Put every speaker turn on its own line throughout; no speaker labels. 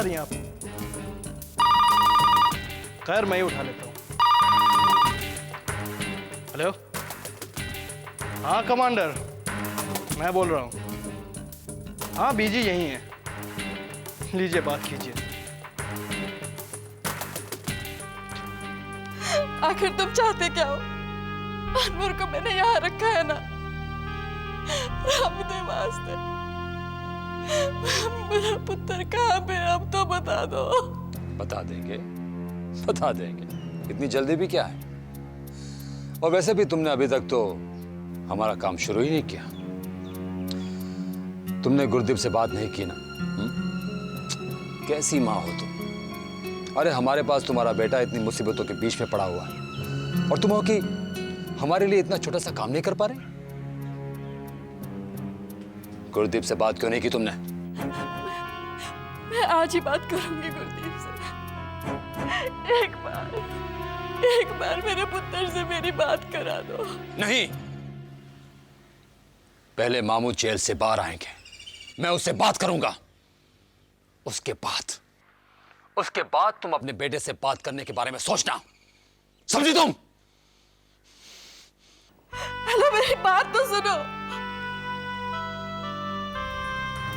रही हैं आप? खैर मैं ही उठा लेता हूँ। हेलो, हाँ कमांडर, मैं बोल रहा हूँ। हाँ बीजी यहीं है, लीजिए बात कीजिए।
आखिर तुम चाहते क्या हो? अनवर को मैंने यहाँ रखा है ना, रब दे वास्ते मेरा पुत्र कहाँ पे, अब तो बता दो।
बता देंगे, बता देंगे, इतनी जल्दी भी क्या है। और वैसे भी तुमने अभी तक तो हमारा काम शुरू ही नहीं किया। तुमने गुरदीप से बात नहीं की ना? कैसी माँ हो तुम। अरे हमारे पास तुम्हारा बेटा इतनी मुसीबतों के बीच में पड़ा हुआ है और तुम हो कि हमारे लिए इतना छोटा सा काम नहीं कर पा रहे। गुरदीप से बात क्यों नहीं की तुमने?
मैं आज ही बात करूंगी गुरदीप से। एक बार मेरे पुत्र से मेरी बात करा दो।
नहीं, पहले मामू जेल से बाहर आएंगे, मैं उससे बात करूंगा। उसके बाद तुम अपने बेटे से बात करने के बारे में सोचना, समझी तुम?
हेलो, मेरी बात तो सुनो।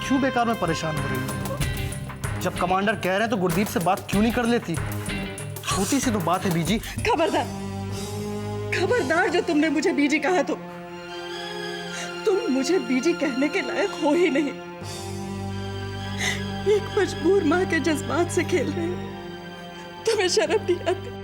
क्यों बेकार में परेशान हो रही हूँ? जब कमांडर कह रहे हैं तो गुरदीप से बात क्यों नहीं कर लेती? छोटी सी तो बात है बीजी।
खबरदार, खबरदार जो तुमने मुझे बीजी कहा तो तुम मुझे बीजी कहने के लायक हो ही नहीं। एक मजबूर माँ के जज्बात से खेल रहे हो, तुम्हें शर्म नहीं आती?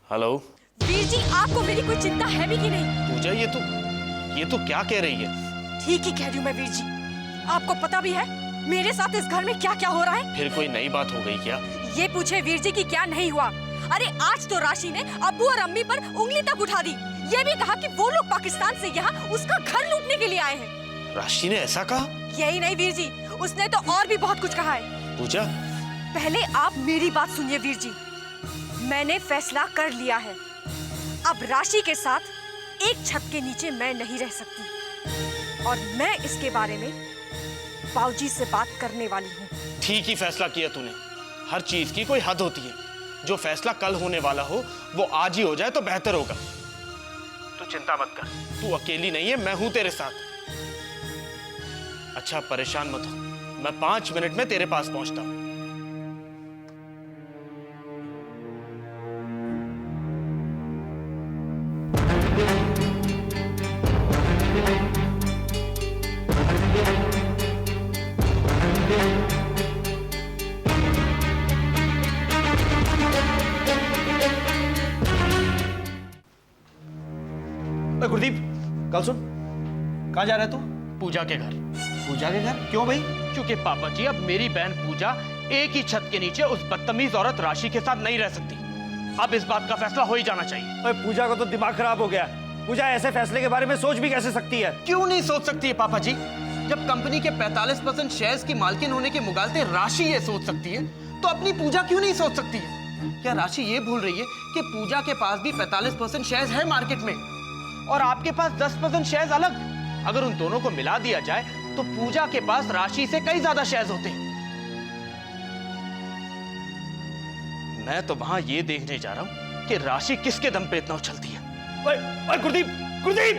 हेलो
वीर जी, आपको मेरी कोई चिंता है भी कि नहीं?
पूजा, ये तो क्या कह रही है?
ठीक ही कह रही हूँ मैं वीर जी। आपको पता भी है मेरे साथ इस घर में क्या क्या हो रहा है?
फिर कोई नई बात हो गई क्या?
ये पूछे वीर जी कि क्या नहीं हुआ। अरे आज तो राशि ने अब्बू और अम्मी पर उंगली तक उठा दी। ये भी कहा कि वो लोग पाकिस्तान से यहाँ उसका घर लूटने के लिए आए हैं।
राशि ने ऐसा कहा?
यही नहीं वीर जी, उसने तो और भी बहुत कुछ कहा है।
पूजा,
पहले आप मेरी बात सुनिए वीर जी। मैंने फैसला कर लिया है, अब राशि के साथ एक छत के नीचे मैं नहीं रह सकती और मैं इसके बारे में बाबूजी से बात करने वाली हूँ।
ठीक ही फैसला किया तूने। हर चीज की कोई हद होती है। जो फैसला कल होने वाला हो वो आज ही हो जाए तो बेहतर होगा। तू चिंता मत कर, तू अकेली नहीं है, मैं हूं तेरे साथ। अच्छा परेशान मत हो, मैं 5 मिनट में तेरे पास पहुंचता हूं। गुरदीप, कल सुन, कहाँ जा रहा है तू? पूजा के घर। पूजा के घर? क्यों भाई? क्योंकि पापा जी, अब मेरी बहन पूजा एक ही छत के नीचे उस बदतमीज औरत राशि के साथ नहीं रह सकती। अब इस बात का फैसला हो ही जाना चाहिए।
अरे पूजा को तो दिमाग खराब हो गया। पूजा ऐसे फैसले के बारे में सोच भी कैसे सकती है?
क्यों नहीं सोच सकती है पापा जी? जब कंपनी के 45% शेयर्स की मालकिन होने के मुगालते राशि ये सोच सकती है, तो अपनी पूजा क्यों नहीं सोच सकती है? क्या राशि ये भूल रही है कि पूजा के पास भी 45% शेयर्स है मार्केट में और आपके पास 10% शेयर्स अलग? अगर उन दोनों को मिला दिया जाए तो पूजा के पास राशि से कई ज्यादा शेयर्स होते हैं। मैं तो वहां ये देखने जा रहा हूं कि राशि किसके दम पे इतना उछलती है।
ओए गुरदीप, गुरदीप!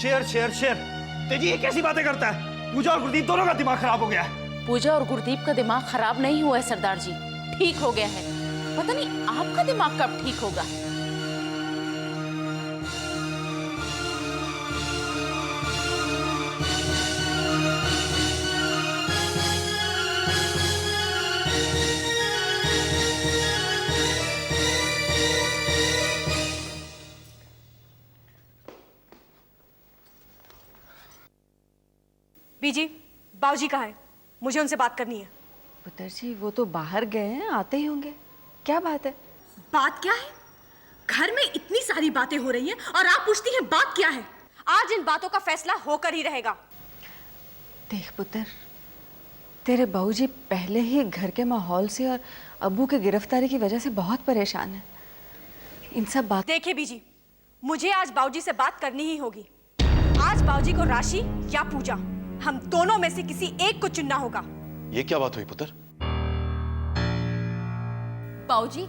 शेर शेर शेर, तेजी ये कैसी बातें करता है? पूजा और गुरदीप दोनों का दिमाग खराब हो गया है।
पूजा और गुरदीप का दिमाग खराब नहीं हुआ है सरदार जी, ठीक हो गया है। पता नहीं आपका दिमाग कब ठीक होगा।
बीजी, बाबूजी कहाँ है? मुझे उनसे बात करनी है।
पुत्र जी वो तो बाहर गए हैं, आते ही होंगे। क्या बात है?
बात क्या है? घर में इतनी सारी बातें हो रही हैं और आप पूछती हैं बात क्या है? आज इन बातों का फैसला होकर ही रहेगा।
देख पुत्र, तेरे बाबूजी पहले ही घर के माहौल से और अब्बू के गिरफ्तारी की वजह से बहुत परेशान है। इन सब बात
देखिए बीजी, मुझे आज बाबूजी से बात करनी ही होगी। आज बाबूजी को राशि या पूजा, हम दोनों में से किसी एक को चुनना होगा।
ये क्या बात हुई पुत्र?
बाबूजी,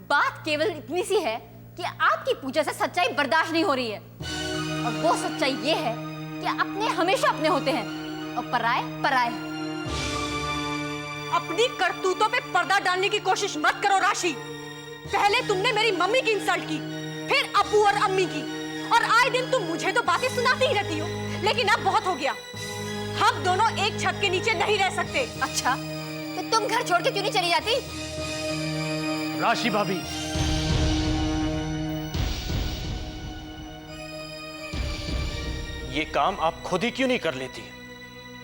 बात केवल इतनी सी है कि आपकी पूजा से सच्चाई बर्दाश्त नहीं हो रही है। और वो सच्चाई ये है कि अपने हमेशा अपने होते हैं और पराए पराए।
अपनी करतूतों पे पर्दा डालने की कोशिश मत करो राशि। पहले तुमने मेरी मम्मी की इंसल्ट की, फिर अब्बू और अम्मी की, और आए दिन तुम मुझे तो बातें सुनाती ही रहती हो। लेकिन अब बहुत हो गया, हम दोनों एक छत के नीचे नहीं रह सकते।
अच्छा, तो तुम घर छोड़ के क्यों नहीं चली जाती?
राशि भाभी, ये काम आप खुद ही क्यों नहीं कर लेती?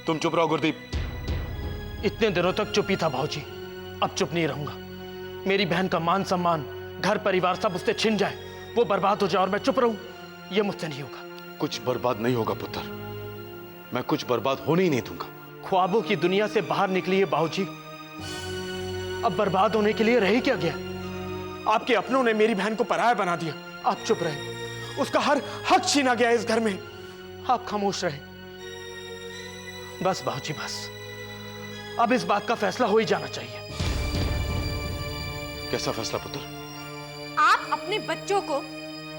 तुम चुप रहो गुरदीप।
इतने दिनों तक चुप ही था भाऊजी, अब चुप नहीं रहूंगा। मेरी बहन का मान सम्मान, घर परिवार सब उससे छिन जाए, वो बर्बाद हो जाए और मैं चुप रहूं, ये मुझसे नहीं होगा।
कुछ बर्बाद नहीं होगा पुत्र, मैं कुछ बर्बाद होने ही नहीं दूंगा।
ख्वाबों की दुनिया से बाहर निकली है बाबूजी, अब बर्बाद होने के लिए रह ही क्या गया? आपके अपनों ने मेरी बहन को पराया बना दिया, आप चुप रहे। उसका हर हक छीना गया इस घर में, आप खामोश रहे। बस बाबूजी बस, अब इस बात का फैसला हो ही जाना चाहिए।
कैसा फैसला पुत्र?
आप अपने बच्चों को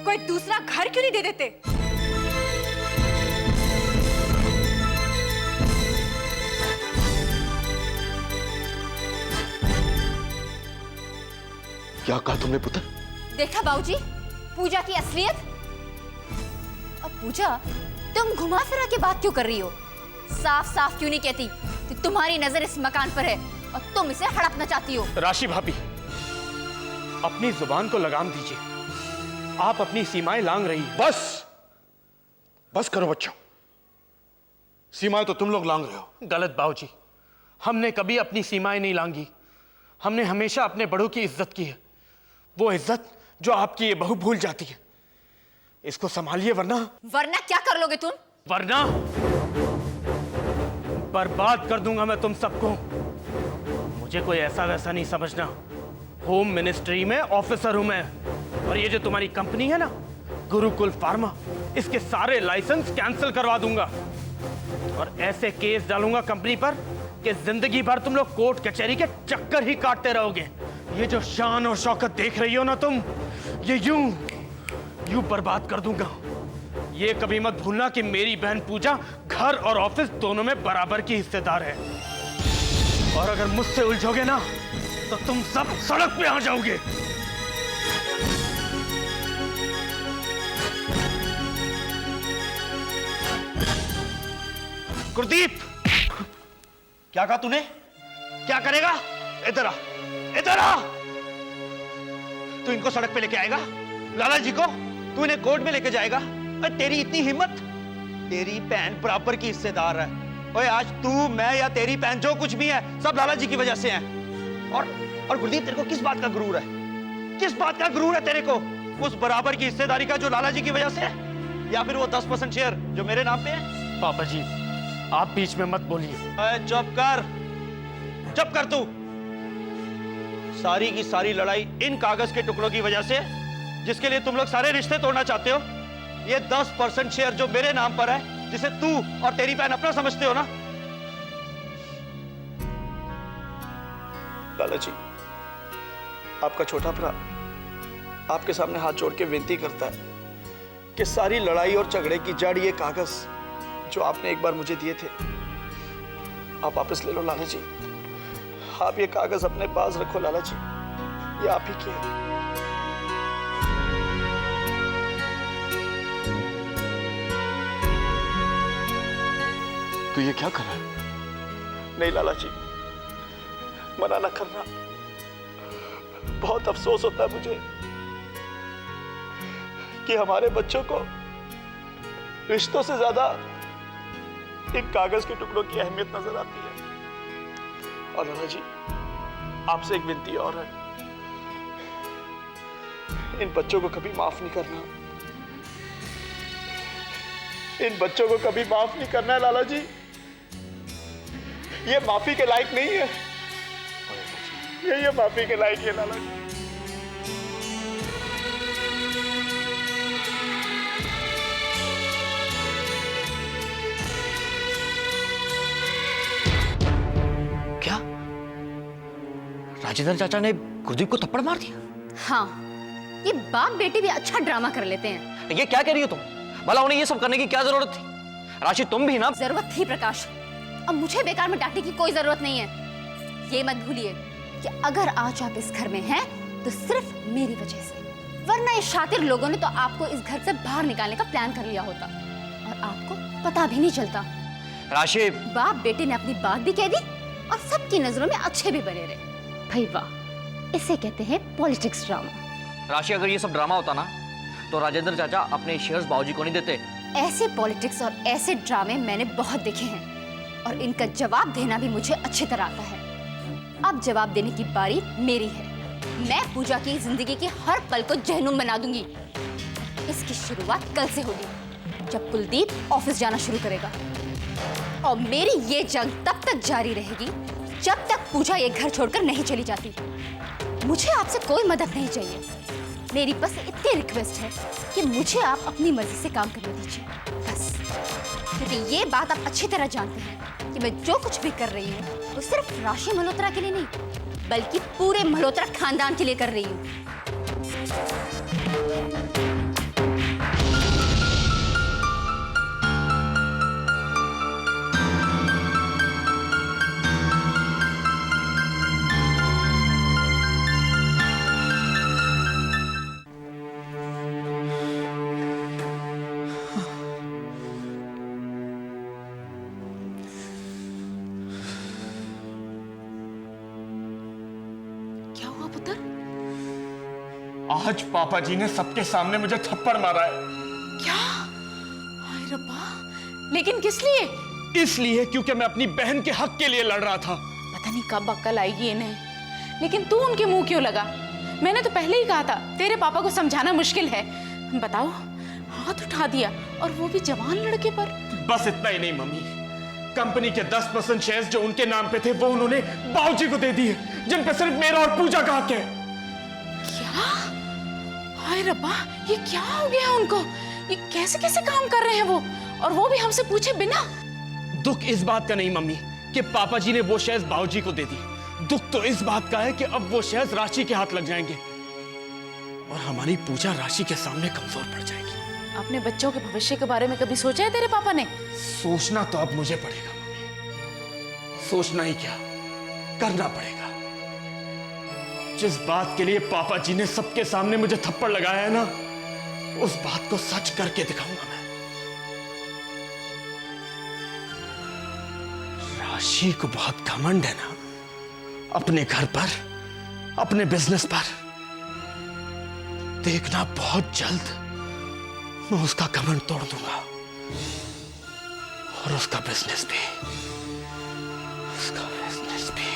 कोई दूसरा घर क्यों नहीं दे देते?
क्या कहा तुमने पुत्र?
देखा बाबूजी, पूजा की असलियत। अब पूजा, तुम घुमा फिरा के बात क्यों कर रही हो? साफ साफ क्यों नहीं कहती कि तुम्हारी नजर इस मकान पर है और तुम इसे हड़पना चाहती हो?
राशि भाभी, अपनी जुबान को लगाम दीजिए। आप अपनी सीमाएं लांघ रही हैं।
बस बस करो बच्चों, सीमाएं तो तुम लोग लांघ रहे हो।
गलत बाबूजी, हमने कभी अपनी सीमाएं नहीं लांघी। हमने हमेशा अपने बड़ों की इज्जत की है, वो इज्जत जो आपकी ये बहू भूल जाती है। इसको संभालिए, वरना
वरना क्या कर लोगे तुम?
वरना बर्बाद कर दूंगा मैं तुम सबको। मुझे कोई ऐसा वैसा नहीं समझना। होम मिनिस्ट्री में ऑफिसर हूं मैं, और ये जो तुम्हारी कंपनी है ना, गुरुकुल फार्मा, इसके सारे लाइसेंस कैंसिल करवा दूंगा और ऐसे केस डालूंगा कंपनी पर कि जिंदगी भर तुम लोग कोर्ट कचहरी के चक्कर ही काटते रहोगे। ये जो शान और शौकत देख रही हो ना तुम, ये यूं बर्बाद कर दूंगा। ये कभी मत भूलना कि मेरी बहन पूजा घर और ऑफिस दोनों में बराबर की हिस्सेदार है, और अगर मुझसे उलझोगे ना तो तुम सब सड़क पे आ जाओगे। गुरदीप, क्या कहा तूने? क्या करेगा? इधर आ, इधर आ। तू इनको सड़क पे लेके आएगा? लाला जी को तू इन्हें कोर्ट में लेके जाएगा? अरे तेरी इतनी हिम्मत? तेरी बहन बराबर की हिस्सेदार है। ओए, आज तू, मैं या तेरी बहन जो कुछ भी है सब लाला जी की वजह से है। और गुरदीप, तेरे को किस बात का गुरूर है? किस बात का गुरूर है तेरे को? उस बराबर की हिस्सेदारी का जो लाला जी की वजह से है, या फिर वो 10% शेयर जो मेरे नाम पे है? पापा जी, आप बीच में मत बोलिए। चुप कर, चुप कर तू। सारी की सारी लड़ाई इन कागज के टुकड़ों की वजह से, जिसके लिए तुम लोग सारे रिश्ते तोड़ना चाहते हो। ये 10% शेयर जो मेरे नाम पर है, जिसे तू और तेरी बहन अपना समझते हो ना।
लाला जी, आपका छोटा भरा आपके सामने हाथ जोड़ के विनती करता है कि सारी लड़ाई और झगड़े की जड़ ये कागज जो आपने एक बार मुझे दिए थे, आप वापस ले लो लाला जी। आप ये कागज अपने पास रखो लाला जी, ये आप ही की है।
तो ये क्या कर रहा है?
नहीं लाला जी, मना ना करना। बहुत अफसोस होता है मुझे कि हमारे बच्चों को रिश्तों से ज्यादा इन कागज के टुकड़ों की अहमियत नजर आती है। और लाला जी, आपसे एक विनती और है, इन बच्चों को कभी माफ नहीं करना। इन बच्चों को कभी माफ नहीं करना है लाला जी। ये माफी के लायक नहीं है। ये माफी के लायक है लाला जी।
क्या राजेंद्र चाचा ने गुरदीप को थप्पड़ मार दिया?
हाँ, ये बाप बेटे भी अच्छा ड्रामा कर लेते हैं।
ये क्या कह रही हो तुम? भला उन्हें ये सब करने की क्या जरूरत थी? राशि तुम भी ना।
जरूरत थी प्रकाश, अब मुझे बेकार में डांटने की कोई जरूरत नहीं है। ये मत भूलिए कि अगर आज आप इस घर में हैं तो सिर्फ मेरी वजह से, वरना इस शातिर लोगों ने तो आपको इस घर से बाहर निकालने का प्लान कर लिया होता और आपको पता भी नहीं चलता।
राशि,
बाप बेटे ने अपनी बात भी कह दी और सबकी नजरों में अच्छे भी बने रहे। भाई वाह, इसे कहते हैं पॉलिटिक्स ड्रामा।
राशि, अगर ये सब ड्रामा होता ना तो राजेंद्र चाचा अपने शेयर्स बाबूजी को नहीं देते।
ऐसे पॉलिटिक्स और ऐसे ड्रामे मैंने बहुत देखे हैं और इनका जवाब देना भी मुझे अच्छी तरह आता है। अब जवाब देने की बारी मेरी है। मैं पूजा की जिंदगी के हर पल को जहन्नुम बना दूंगी। इसकी शुरुआत कल से होगी, जब कुलदीप ऑफिस जाना शुरू करेगा। और मेरी ये जंग तब तक जारी रहेगी जब तक पूजा ये घर छोड़कर नहीं चली जाती। मुझे आपसे कोई मदद नहीं चाहिए, मेरी बस इतनी रिक्वेस्ट है कि मुझे आप अपनी मर्जी से काम करने दीजिए, बस। क्योंकि ये बात आप अच्छी तरह जानते हैं कि मैं जो कुछ भी कर रही हूँ वो सिर्फ राशि मल्होत्रा के लिए नहीं, बल्कि पूरे मल्होत्रा खानदान के लिए कर रही हूँ।
आज पापा जी ने सबके सामने मुझे थप्पड़ मारा है।
क्या? हाय रब्बा, लेकिन किस लिए?
इसलिए क्योंकि मैं अपनी बहन के हक के लिए लड़ रहा था।
पता नहीं कब अक्ल आएगी इन्हें, लेकिन तू उनके मुंह क्यों लगा? मैंने तो पहले ही कहा था तेरे पापा को समझाना मुश्किल है। बताओ, हाथ उठा दिया और वो भी जवान लड़के पर।
बस इतना ही नहीं मम्मी, कंपनी के 10% शेयर्स जो उनके नाम पे थे वो उन्होंने बाबूजी को दे दिए, जिन पे सिर्फ मेरा और पूजा का हक है।
क्या? हाय रब्बा, ये क्या हो गया उनको? ये कैसे कैसे काम कर रहे हैं वो, और वो भी हमसे पूछे बिना?
दुख इस बात का नहीं मम्मी कि पापा जी ने वो शेयर्स बाबूजी को दे दिए। दुख तो इस बात का है कि अब वो शेयर्स राशि के हाथ लग जाएंगे और हमारी पूजा राशि के सामने कमजोर पड़ जाएगी।
अपने बच्चों के भविष्य के बारे में कभी सोचा है तेरे पापा ने?
सोचना तो अब मुझे पड़ेगा मम्मी, सोचना ही क्या, करना पड़ेगा। जिस बात के लिए पापा जी ने सबके सामने मुझे थप्पड़ लगाया है ना, उस बात को सच करके दिखाऊंगा मैं। राशि को बहुत घमंड है ना अपने घर पर, अपने बिजनेस पर। देखना बहुत जल्द मैं उसका घमंड तोड़ दूंगा और उसका बिजनेस भी, उसका बिजनेस भी।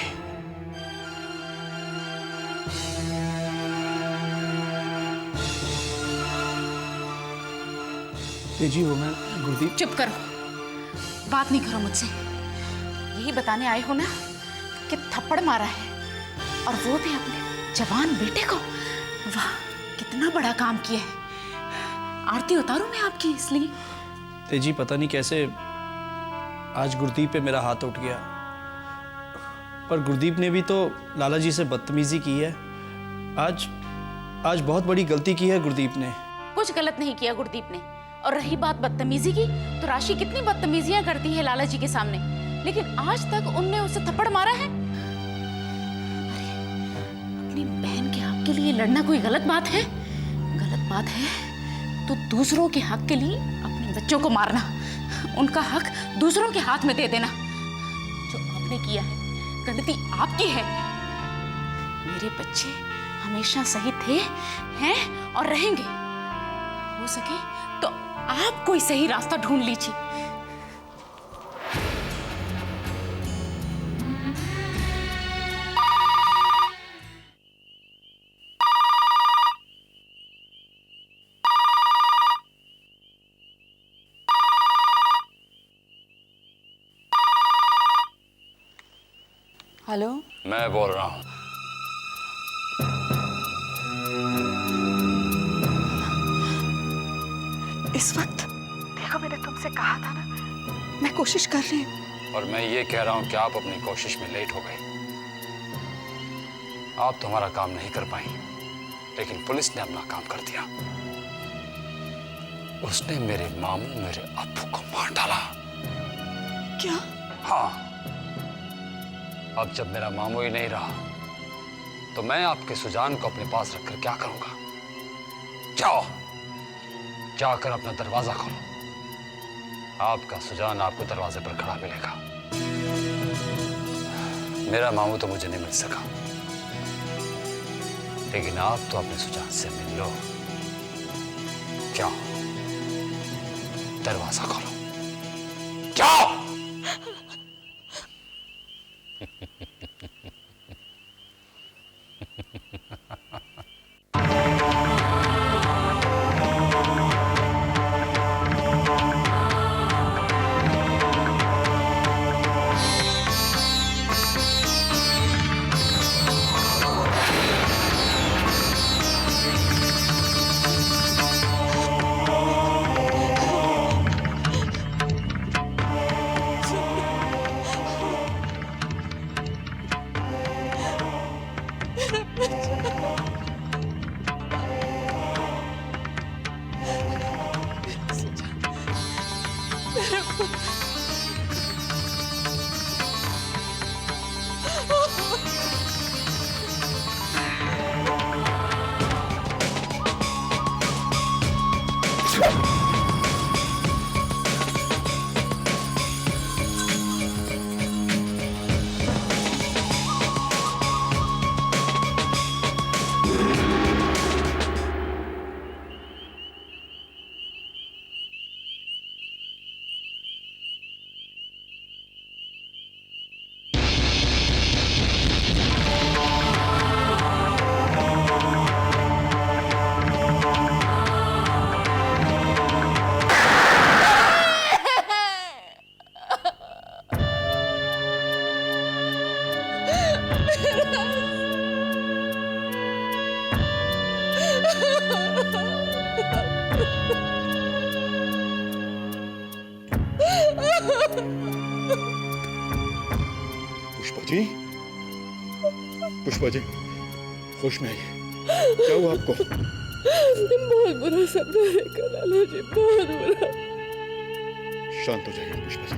जी वो मैं गुरदीप।
चुप करो, बात नहीं करो मुझसे। यही बताने आए हो ना कि थप्पड़ मारा है, और वो भी अपने जवान बेटे को। वाह, कितना बड़ा काम किया है। आरती उतारूं मैं आपकी इसलिए?
तेजी पता नहीं कैसे आज गुरदीप पे मेरा हाथ उठ गया, पर गुरदीप ने भी तो लाला जी से बदतमीजी की है। आज बहुत बड़ी गलती की है गुरदीप ने।
कुछ गलत नहीं किया गुरदीप ने। और रही बात बदतमीजी की, तो राशि कितनी बदतमीजियां करती है लाला जी के सामने, लेकिन आज तक उनने उसे थप्पड़ मारा है। अरे, अपनी बहन के हक के लिए लड़ना कोई गलत बात है? गलत बात है तो दूसरों के हक के लिए अपने बच्चों को मारना, उनका हक दूसरों के हाथ में दे देना। जो आपने किया है, गलती आपकी है। मेरे बच्चे हमेशा सही थे, हैं और रहेंगे। हो सके तो आप कोई सही रास्ता ढूंढ लीजिए।
हेलो।
मैं बोल रहा हूँ।
इस वक्त देखो, मैंने तुमसे कहा था ना, मैं कोशिश कर रही हूँ।
और मैं ये कह रहा हूँ कि आप अपनी कोशिश में लेट हो गए। आप तो हमारा काम नहीं कर पाई, लेकिन पुलिस ने अपना काम कर दिया। उसने मेरे मामू, मेरे अब्बू को मार डाला।
क्या?
हाँ। अब जब मेरा मामू ही नहीं रहा, तो मैं आपके सुजान को अपने पास रखकर क्या करूंगा? जाओ, जाकर अपना दरवाजा खोलो। आपका सुजान आपको दरवाजे पर खड़ा मिलेगा। मेरा मामू तो मुझे नहीं मिल सका, लेकिन आप तो अपने सुजान से मिल लो। जाओ, दरवाजा खोलो, जाओ।
जी, पुष्पा जी, होश में आइए। क्या हुआ आपको?
बहुत बुरा सपना देखा लाला जी, बहुत बुरा।
शांत हो जाइए पुष्पा जी।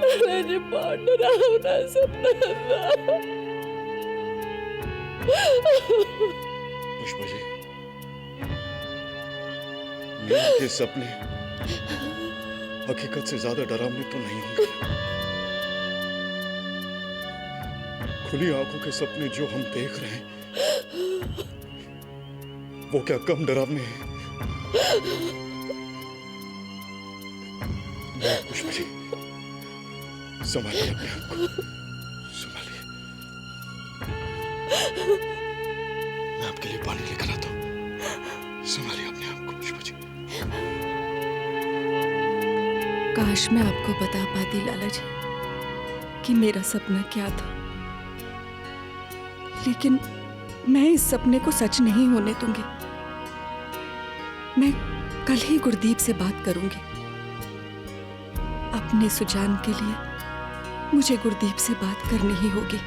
लाला जी, बहुत डरावना सपना था।
पुष्पा जी, नींद के सपने हकीकत से ज्यादा डरावने तो नहीं होंगे। खुली आंखों के सपने जो हम देख रहे हैं, वो क्या कम डरावने हैं? पुष्पा जी, संभालिए अपने आप को, संभालिए। मैं आपके लिए पानी लेकर आता हूं। संभालिए अपने आप को पुष्पा जी।
काश मैं आपको बता पाती लाला जी कि मेरा सपना क्या था, लेकिन मैं इस सपने को सच नहीं होने दूंगी। मैं कल ही गुरदीप से बात करूंगी। अपने सुजान के लिए मुझे गुरदीप से बात करनी ही होगी।